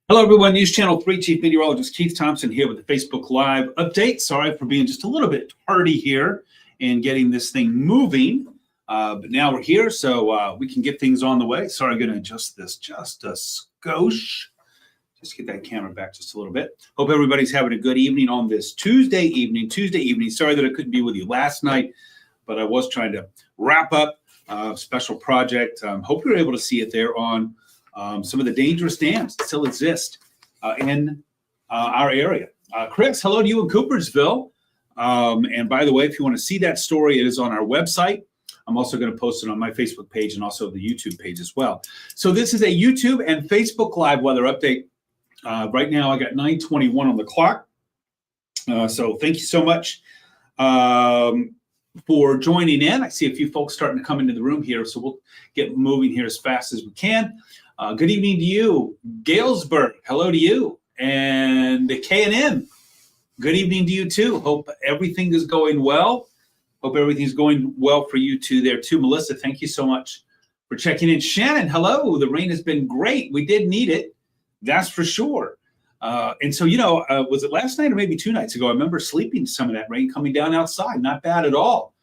Hello, everyone. News Channel 3 Chief Meteorologist Keith Thompson here with the Facebook Live update. Sorry for being just a little bit tardy here and getting this thing moving. But now we're here, so we can get things on the way. Sorry, I'm going to adjust this just a skosh. Just get that camera back just a little bit. Hope everybody's having a good evening on this Tuesday evening. Sorry that I couldn't be with you last night, but I was trying to wrap up a special project. Hope you were able to see it there on some of the dangerous dams that still exist in our area. Chris, hello to you in Coopersville. And by the way, if you want to see that story, it is on our website. I'm also going to post it on my Facebook page and also the YouTube page as well. So this is a YouTube and Facebook Live weather update. Right now, I got 9:21 on the clock. So thank you so much for joining in. I see a few folks starting to come into the room here, so we'll get moving here as fast as we can. Good evening to you, Galesburg. Hello to you. And the K&M, good evening to you too. Hope everything is going well. Hope everything's going well for you too there too. Melissa, thank you so much for checking in. Shannon, hello. The rain has been great. We did need it. That's for sure. And so, was it last night or maybe 2 nights ago? I remember sleeping some of that rain coming down outside. Not bad at all.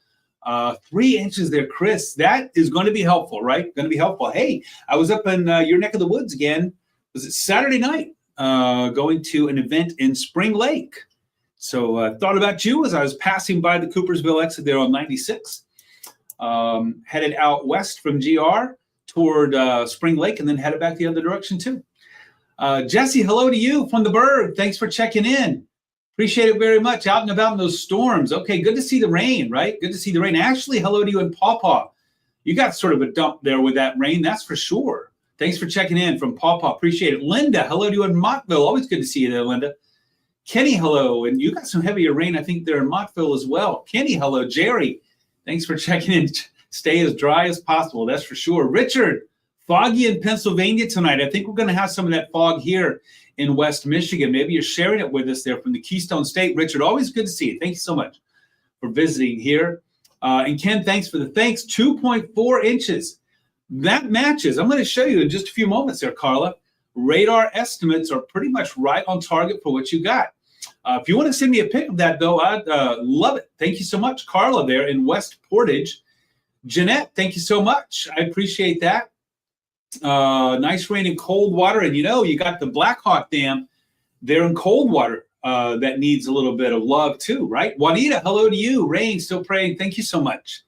3 inches there, Chris. That is going to be helpful, right? Going to be helpful. Hey, I was up in your neck of the woods again. Was it Saturday night? Going to an event in Spring Lake. So I thought about you as I was passing by the Coopersville exit there on 96. Headed out west from GR toward Spring Lake and then headed back the other direction too. Jesse, hello to you from the Berg. Thanks for checking in. Appreciate it very much. Out and about in those storms. Okay, good to see the rain, right? Good to see the rain. Ashley, hello to you in Paw Paw. You got sort of a dump there with that rain, that's for sure. Thanks for checking in from Paw Paw. Appreciate it. Linda, hello to you in Montville. Always good to see you there, Linda. Kenny, hello. And you got some heavier rain, I think, there in Montville as well. Kenny, hello. Jerry, thanks for checking in. Stay as dry as possible, that's for sure. Richard, foggy in Pennsylvania tonight. I think we're going to have some of that fog here in West Michigan. Maybe you're sharing it with us there from the Keystone State. Richard, always good to see you. Thank you so much for visiting here. And Ken, thanks for the thanks. 2.4 inches. That matches. I'm going to show you in just a few moments there, Carla. Radar estimates are pretty much right on target for what you got. If you want to send me a pic of that, though, I'd love it. Thank you so much, Carla, there in West Portage. Jeanette, thank you so much. I appreciate that. Nice rain in Coldwater, and you got the Blackhawk Dam there in Coldwater that needs a little bit of love too, right? Juanita, hello to you. Rain, still praying. Thank you so much.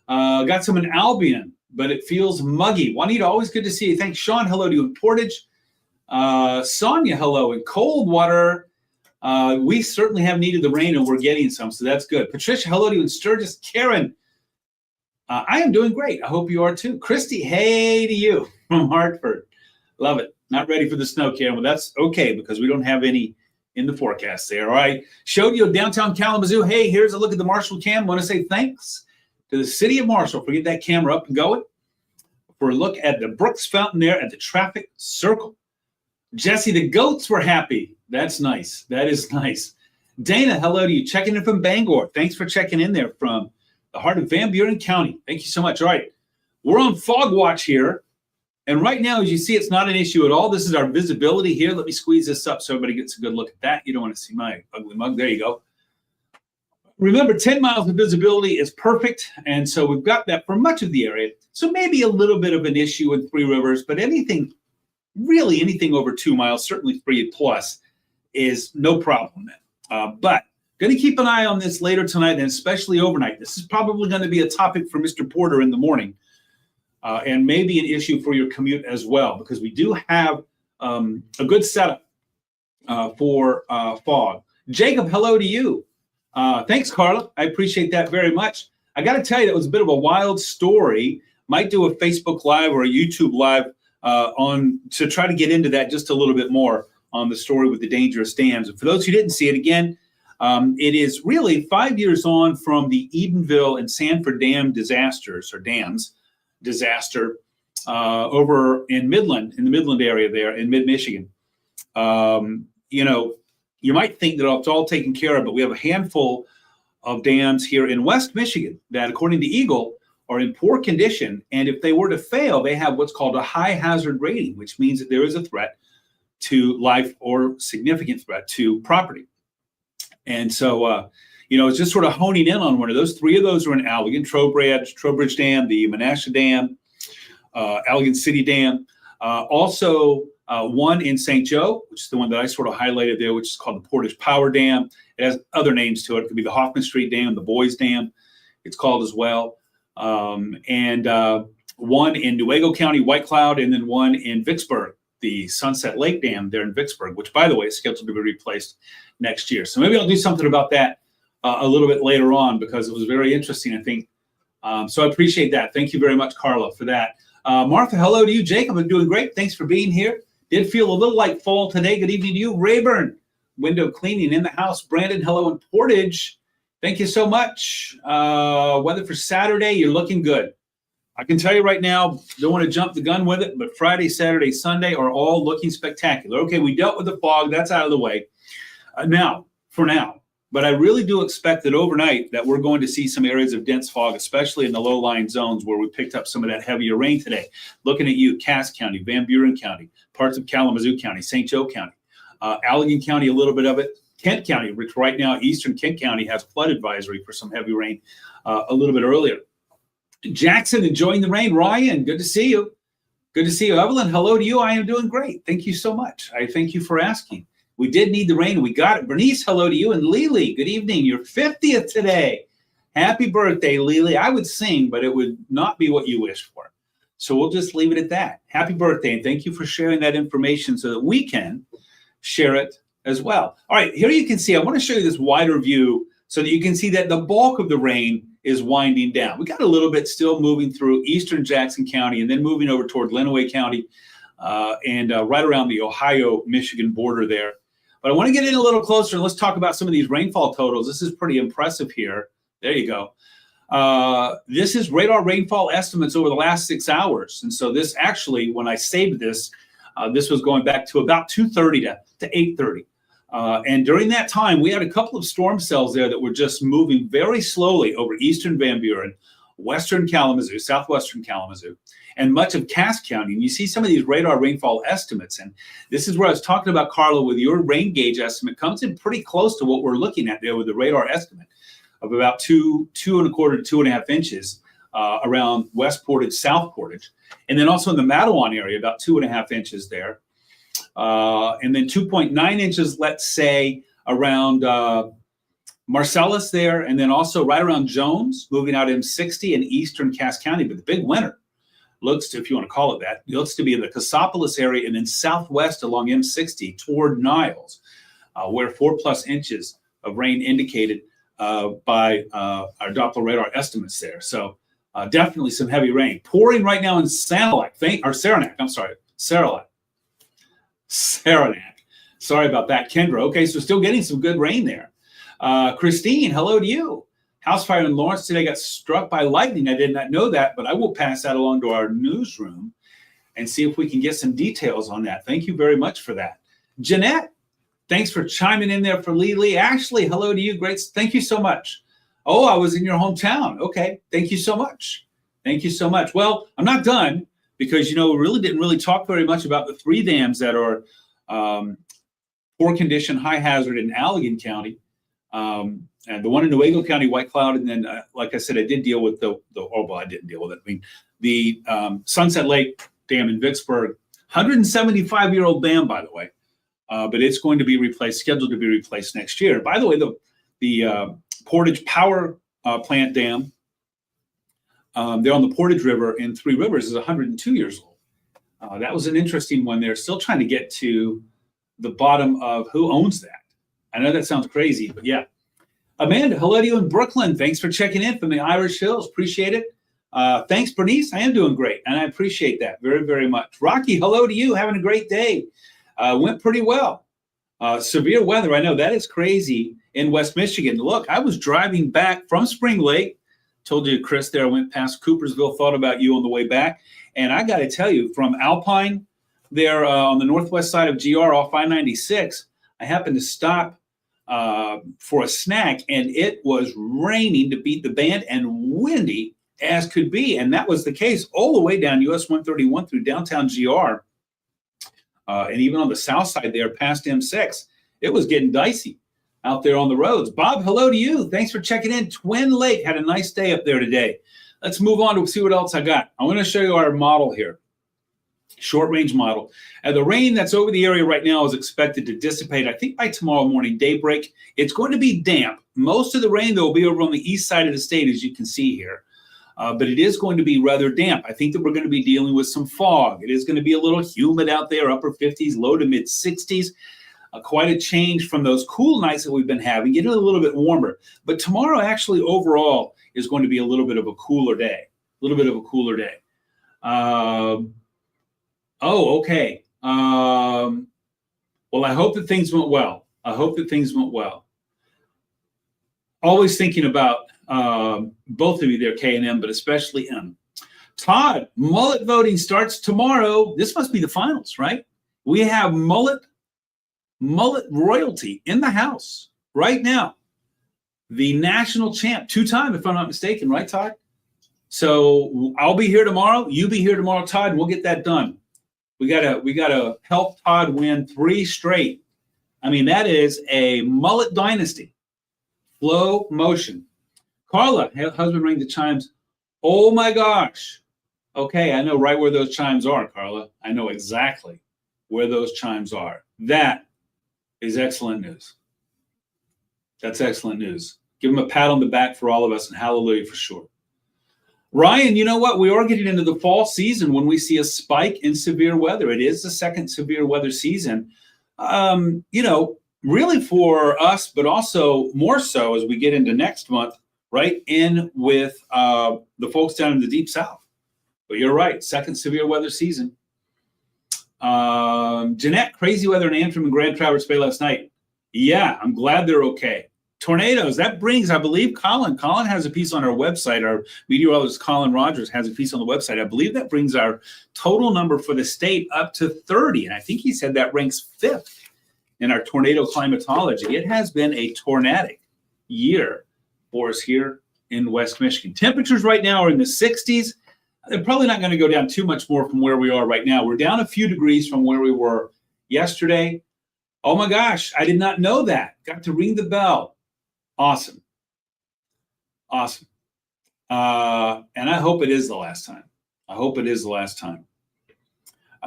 Got some in Albion, but it feels muggy. Juanita, always good to see you. Thanks. Sean, hello to you in Portage. Sonia, hello in Coldwater. We certainly have needed the rain, and we're getting some, so that's good. Patricia, hello to you in Sturgis. Karen, I am doing great. I hope you are too. Christy, hey to you from Hartford. Love it. Not ready for the snow, Karen, but that's okay because we don't have any in the forecast there. All right. Showed you downtown Kalamazoo. Hey, here's a look at the Marshall cam. Want to say thanks to the city of Marshall for getting that camera up and going. For a look at the Brooks Fountain there at the traffic circle. Jesse, the goats were happy. That's nice. That is nice. Dana, hello to you. Checking in from Bangor. Thanks for checking in there from the heart of Van Buren County. Thank you so much. All right. We're on fog watch here. And right now, as you see, it's not an issue at all. This is our visibility here. Let me squeeze this up so everybody gets a good look at that. You don't want to see my ugly mug. There you go. Remember, 10 miles of visibility is perfect. And so we've got that for much of the area. So maybe a little bit of an issue in Three Rivers, but anything over 2 miles, certainly 3 plus, is no problem then. But going to keep an eye on this later tonight and especially overnight. This is probably going to be a topic for Mr. Porter in the morning. And maybe an issue for your commute as well, because we do have a good setup for fog. Jacob, hello to you. Thanks, Carla. I appreciate that very much. I got to tell you, that was a bit of a wild story. Might do a Facebook Live or a YouTube Live to try to get into that just a little bit more on the story with the dangerous dams. And for those who didn't see it, again, it is really 5 years on from the Edenville and Sanford Dam disasters, or dams, disaster over in Midland, in the Midland area there in mid-Michigan. You might think that it's all taken care of, but we have a handful of dams here in West Michigan that, according to Eagle, are in poor condition. And if they were to fail, they have what's called a high hazard rating, which means that there is a threat to life or significant threat to property. And so, it's just sort of honing in on one of those. 3 of those are in Allegan: Trowbridge Dam, the Menasha Dam, Allegan City Dam. Also, one in St. Joe, which is the one that I sort of highlighted there, which is called the Portage Power Dam. It has other names to it. It could be the Hoffman Street Dam, the Boys Dam, it's called as well. And one in Newaygo County, White Cloud, and then one in Vicksburg, the Sunset Lake Dam there in Vicksburg, which, by the way, is scheduled to be replaced next year. So maybe I'll do something about that a little bit later on, because it was very interesting, I think. So I appreciate that. Thank you very much, Carla, for that. Martha, hello to you. Jacob, I'm doing great. Thanks for being here. Did feel a little like fall today. Good evening to you. Rayburn, window cleaning in the house. Brandon, hello in Portage. Thank you so much. Weather for Saturday, you're looking good. I can tell you right now, don't want to jump the gun with it, but Friday, Saturday, Sunday are all looking spectacular. Okay, we dealt with the fog. That's out of the way. For now. But I really do expect that overnight that we're going to see some areas of dense fog, especially in the low-lying zones where we picked up some of that heavier rain today. Looking at you, Cass County, Van Buren County, parts of Kalamazoo County, St. Joe County, Allegan County, a little bit of it, Kent County, which right now eastern Kent County has flood advisory for some heavy rain a little bit earlier. Jackson, enjoying the rain. Ryan, good to see you. Good to see you. Evelyn, hello to you. I am doing great. Thank you so much. I thank you for asking. We did need the rain, and we got it. Bernice, hello to you. And Lily, good evening. Your 50th today. Happy birthday, Lily. I would sing, but it would not be what you wished for. So we'll just leave it at that. Happy birthday, and thank you for sharing that information so that we can share it as well. All right, here you can see, I want to show you this wider view so that you can see that the bulk of the rain is winding down. We got a little bit still moving through eastern Jackson County and then moving over toward Lenawee County and right around the Ohio-Michigan border there. But I want to get in a little closer and let's talk about some of these rainfall totals. This is pretty impressive here. There you go. This is radar rainfall estimates over the last 6 hours. And so this actually, when I saved this, this was going back to about 2:30 to 8:30. And during that time, we had a couple of storm cells there that were just moving very slowly over eastern Van Buren, western Kalamazoo, southwestern Kalamazoo, and much of Cass County. And you see some of these radar rainfall estimates. And this is where I was talking about, Carla, with your rain gauge estimate comes in pretty close to what we're looking at there with the radar estimate of about 2.25 to 2.5 inches around West Portage, South Portage. And then also in the Matawan area, about 2.5 inches there. And then 2.9 inches, let's say, around Marcellus there, and then also right around Jones, moving out M60 in eastern Cass County. But the big winner looks to, if you want to call it that, looks to be in the Cassopolis area and then southwest along M60 toward Niles, where 4+ inches of rain indicated by our Doppler radar estimates there. So definitely some heavy rain. Pouring right now in Saranac. Sorry about that, Kendra. Okay, so still getting some good rain there. Christine, hello to you. House fire in Lawrence today got struck by lightning. I did not know that, but I will pass that along to our newsroom and see if we can get some details on that. Thank you very much for that. Jeanette, thanks for chiming in there for Lee. Ashley, hello to you. Great. Thank you so much. Oh, I was in your hometown. Okay. Thank you so much. Thank you so much. Well, I'm not done because, we really didn't talk very much about the 3 dams that are poor condition, high hazard in Allegan County. And the one in Newaygo County, White Cloud, and then, like I said, I did deal with I didn't deal with it. I mean, the Sunset Lake Dam in Vicksburg, 175-year-old dam, by the way, but it's going to be replaced, scheduled to be replaced next year. By the way, the Portage Power Plant Dam, they're on the Portage River in Three Rivers, is 102 years old. That was an interesting one. They're still trying to get to the bottom of who owns that. I know that sounds crazy, but yeah. Amanda, hello to you in Brooklyn. Thanks for checking in from the Irish Hills. Appreciate it. Thanks, Bernice. I am doing great, and I appreciate that very, very much. Rocky, hello to you. Having a great day. Went pretty well. Severe weather. I know that is crazy in West Michigan. Look, I was driving back from Spring Lake. Told you, Chris, there I went past Coopersville, thought about you on the way back. And I got to tell you, from Alpine there on the northwest side of GR off I-96, I happened to stop for a snack, and it was raining to beat the band and windy as could be. And that was the case all the way down US 131 through downtown GR And even on the south side there, past M6, it was getting dicey out there on the roads. Bob, hello to you. Thanks for checking in. Twin Lake had a nice day up there today. Let's move on to see what else I got. I'm going to show you our model here. Short range model. And the rain that's over the area right now is expected to dissipate, I think, by tomorrow morning, daybreak. It's going to be damp. Most of the rain, though, will be over on the east side of the state, as you can see here. But it is going to be rather damp. I think that we're going to be dealing with some fog. It is going to be a little humid out there, upper 50s, low to mid 60s. Quite a change from those cool nights that we've been having, getting a little bit warmer. But tomorrow, actually, overall, is going to be a little bit of a cooler day. Oh, okay. Well, I hope that things went well. Always thinking about both of you there, K and M, but especially M. Todd, mullet voting starts tomorrow. This must be the finals, right? We have mullet royalty in the house right now. The national champ, two-time, if I'm not mistaken, right, Todd? So I'll be here tomorrow. You be here tomorrow, Todd, and we'll get that done. We gotta help Todd win 3 straight. I mean, that is a mullet dynasty. Flow motion. Carla, husband rang the chimes. Oh my gosh. Okay, I know right where those chimes are, Carla. I know exactly where those chimes are. That is excellent news. That's excellent news. Give him a pat on the back for all of us, and hallelujah for sure. Ryan, you know what? We are getting into the fall season when we see a spike in severe weather. It is the second severe weather season, really for us, but also more so as we get into next month, right in with the folks down in the deep south. But you're right, second severe weather season. Jeanette, crazy weather in Antrim and Grand Traverse Bay last night. Yeah, I'm glad they're okay. Tornadoes, that brings, I believe, Colin has a piece on our website. Our meteorologist, Colin Rogers, has a piece on the website. I believe that brings our total number for the state up to 30. And I think he said that ranks 5th in our tornado climatology. It has been a tornadic year for us here in West Michigan. Temperatures right now are in the 60s. They're probably not going to go down too much more from where we are right now. We're down a few degrees from where we were yesterday. Oh my gosh, I did not know that. Got to ring the bell. Awesome. And I hope it is the last time.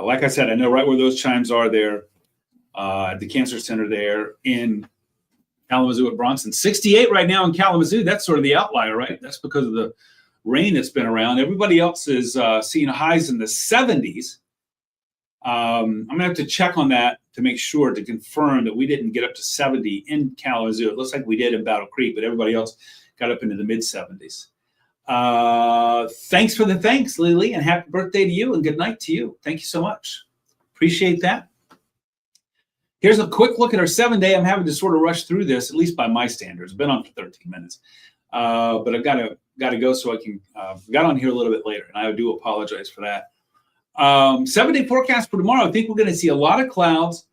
Like I said, I know right where those chimes are there at the Cancer Center there in Kalamazoo at Bronson. 68 right now in Kalamazoo. That's sort of the outlier, right? That's because of the rain that's been around. Everybody else is seeing highs in the 70s. I'm going to have to check on that to make sure, to confirm that we didn't get up to 70 in Kalamazoo. It looks like we did in Battle Creek, but everybody else got up into the mid-70s. Thanks for the thanks, Lily, and happy birthday to you, and good night to you. Thank you so much. Appreciate that. Here's a quick look at our 7-day. I'm having to sort of rush through this, at least by my standards. I've been on for 13 minutes. But I've got to go so I can got on here a little bit later, and I do apologize for that. 7-day forecast for tomorrow. I think we're going to see a lot of clouds.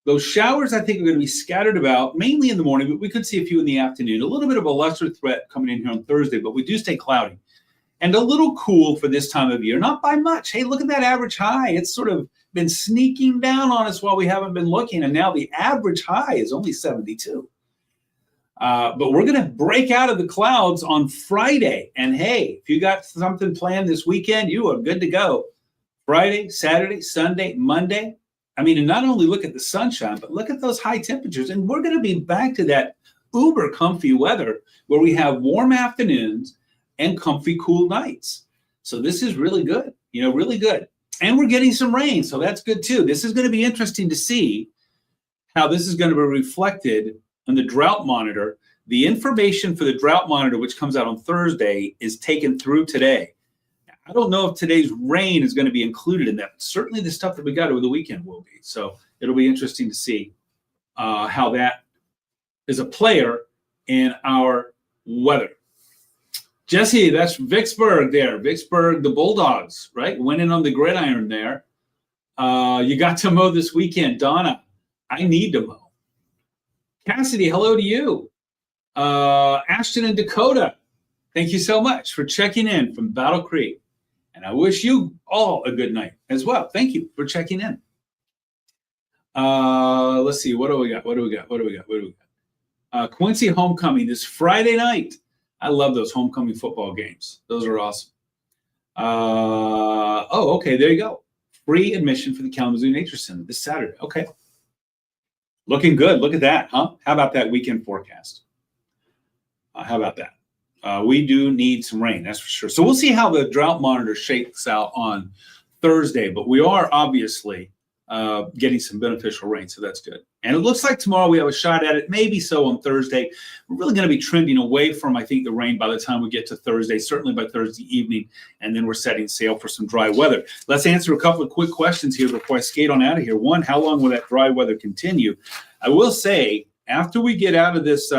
Those showers, I think, are going to be scattered about, mainly in the morning, but we could see a few in the afternoon. A little bit of a lesser threat coming in here on Thursday, but we do stay cloudy. And a little cool for this time of year, not by much. Hey, look at that average high. It's sort of been sneaking down on us while we haven't been looking, and now the average high is only 72. But we're going to break out of the clouds on Friday. And hey, if you got something planned this weekend, you are good to go. Friday, Saturday, Sunday, Monday. I mean, and not only look at the sunshine, but look at those high temperatures. And we're going to be back to that uber comfy weather where we have warm afternoons and comfy cool nights. So this is really good, really good. And we're getting some rain, so that's good too. This is going to be interesting to see how this is going to be reflected on the drought monitor. The information for the drought monitor, which comes out on Thursday, is taken through today. I don't know if today's rain is going to be included in that, but certainly the stuff that we got over the weekend will be. So it'll be interesting to see how that is a player in our weather. Jesse, that's Vicksburg there. Vicksburg, the Bulldogs, right? Winning on the gridiron there. You got to mow this weekend. Donna, I need to mow. Cassidy, hello to you. Ashton and Dakota, thank you so much for checking in from Battle Creek. And I wish you all a good night as well. Thank you for checking in. Let's see. What do we got? Quincy homecoming this Friday night. I love those homecoming football games. Those are awesome. Okay. There you go. Free admission for the Kalamazoo Nature Center this Saturday. Okay. Looking good. Look at that, huh? How about that weekend forecast? How about that? We do need some rain, that's for sure. So we'll see how the drought monitor shakes out on Thursday, but we are obviously getting some beneficial rain, so that's good. And it looks like tomorrow we have a shot at it, maybe so on Thursday. We're really going to be trending away from, I think, the rain by the time we get to Thursday, certainly by Thursday evening, and then we're setting sail for some dry weather. Let's answer a couple of quick questions here before I skate on out of here. One, how long will that dry weather continue? I will say, after we get out of this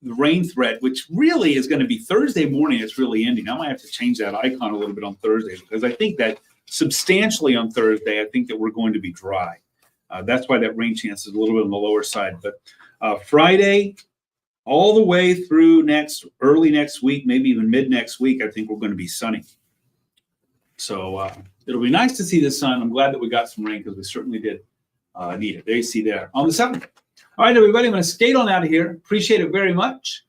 the rain threat, which really is going to be Thursday morning, it's really ending. I might have to change that icon a little bit on Thursday because I think that substantially on Thursday, I think that we're going to be dry. That's why that rain chance is a little bit on the lower side. But Friday, all the way through early next week, maybe even mid next week, I think we're going to be sunny. So it'll be nice to see the sun. I'm glad that we got some rain because we certainly did need it. There you see there on the 7th. All right, everybody, I'm going to skate on out of here. Appreciate it very much,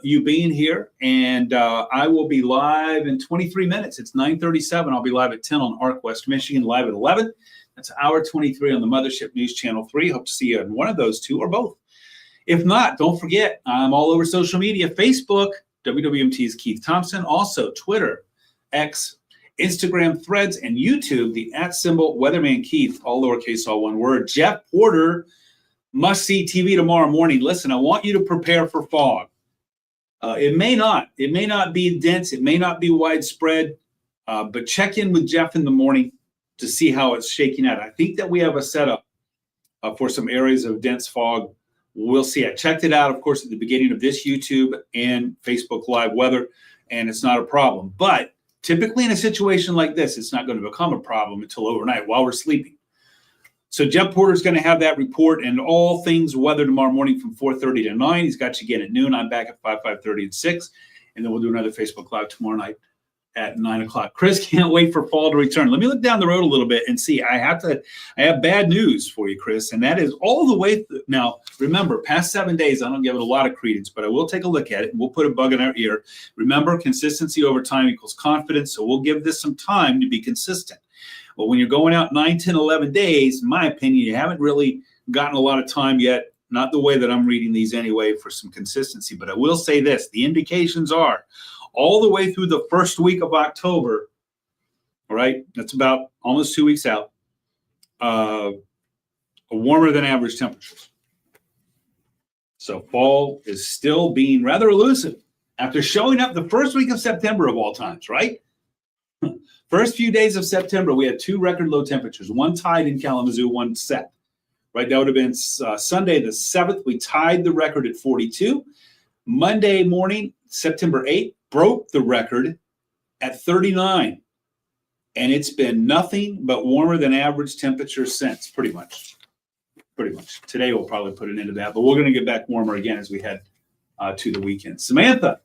you being here. And I will be live in 23 minutes. It's 9:37. I'll be live at 10 on ARC West Michigan, live at 11. That's hour 23 on the Mothership News Channel 3. Hope to see you in one of those two or both. If not, don't forget, I'm all over social media. Facebook, WWMT's Keith Thompson. Also, Twitter, X, Instagram, Threads, and YouTube, the @ Weatherman Keith, all lowercase, all one word. Jeff Porter, must-see TV tomorrow morning. Listen, I want you to prepare for fog. It may not be dense. It may not be widespread, but check in with Jeff in the morning to see how it's shaking out. I think that we have a setup for some areas of dense fog. We'll see. I checked it out, of course, at the beginning of this YouTube and Facebook Live weather, and it's not a problem. But typically in a situation like this, it's not going to become a problem until overnight while we're sleeping. So Jeff Porter's going to have that report and all things weather tomorrow morning from 4:30 to 9. He's got you again at noon. I'm back at 5, 5:30, and 6. And then we'll do another Facebook Live tomorrow night at 9 o'clock. Chris can't wait for fall to return. Let me look down the road a little bit and see. I have bad news for you, Chris, and that is all the way now, remember, past 7 days, I don't give it a lot of credence, but I will take a look at it, and we'll put a bug in our ear. Remember, consistency over time equals confidence, so we'll give this some time to be consistent. Well, when you're going out 9, 10, 11 days, in my opinion, you haven't really gotten a lot of time yet, not the way that I'm reading these anyway, for some consistency. But I will say this, the indications are all the way through the first week of October, all right, that's about almost 2 weeks out, warmer than average temperatures. So fall is still being rather elusive after showing up the first week of September of all times, right? First few days of September, we had 2 record low temperatures, one tied in Kalamazoo, one set. Right, that would have been Sunday the 7th. We tied the record at 42. Monday morning, September 8th, broke the record at 39. And it's been nothing but warmer than average temperatures since, pretty much. Pretty much. Today we'll probably put an end to that, but we're going to get back warmer again as we head to the weekend. Samantha,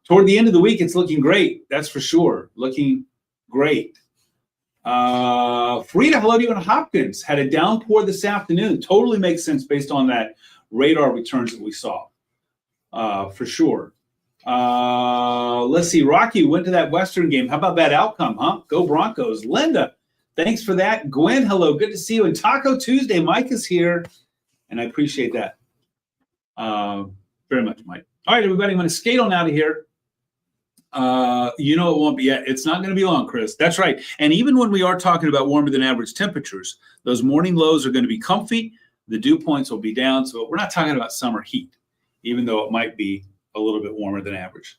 toward the end of the week, it's looking great. That's for sure. Looking great. Frida, hello to you in Hopkins. Had a downpour this afternoon. Totally makes sense based on that radar returns that we saw. For sure. Let's see. Rocky went to that Western game. How about that outcome, huh? Go Broncos. Linda, thanks for that. Gwen, hello. Good to see you. And Taco Tuesday, Mike is here. And I appreciate that very much, Mike. All right, everybody, I'm going to skate on out of here. It won't be yet. It's not going to be long, Chris. That's right. And even when we are talking about warmer than average temperatures, those morning lows are going to be comfy. The dew points will be down. So we're not talking about summer heat, even though it might be a little bit warmer than average.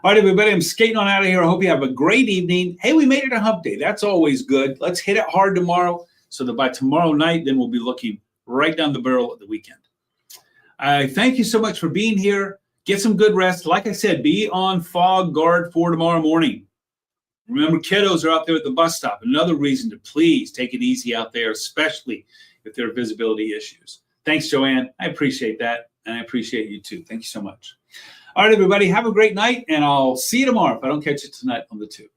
All right, everybody, I'm skating on out of here. I hope you have a great evening. Hey, we made it a hump day. That's always good. Let's hit it hard tomorrow so that by tomorrow night, then we'll be looking right down the barrel at the weekend. I thank you so much for being here. Get some good rest. Like I said, be on fog guard for tomorrow morning. Remember, kiddos are out there at the bus stop. Another reason to please take it easy out there, especially if there are visibility issues. Thanks, Joanne. I appreciate that, and I appreciate you too. Thank you so much. All right, everybody, have a great night, and I'll see you tomorrow if I don't catch you tonight on the 2.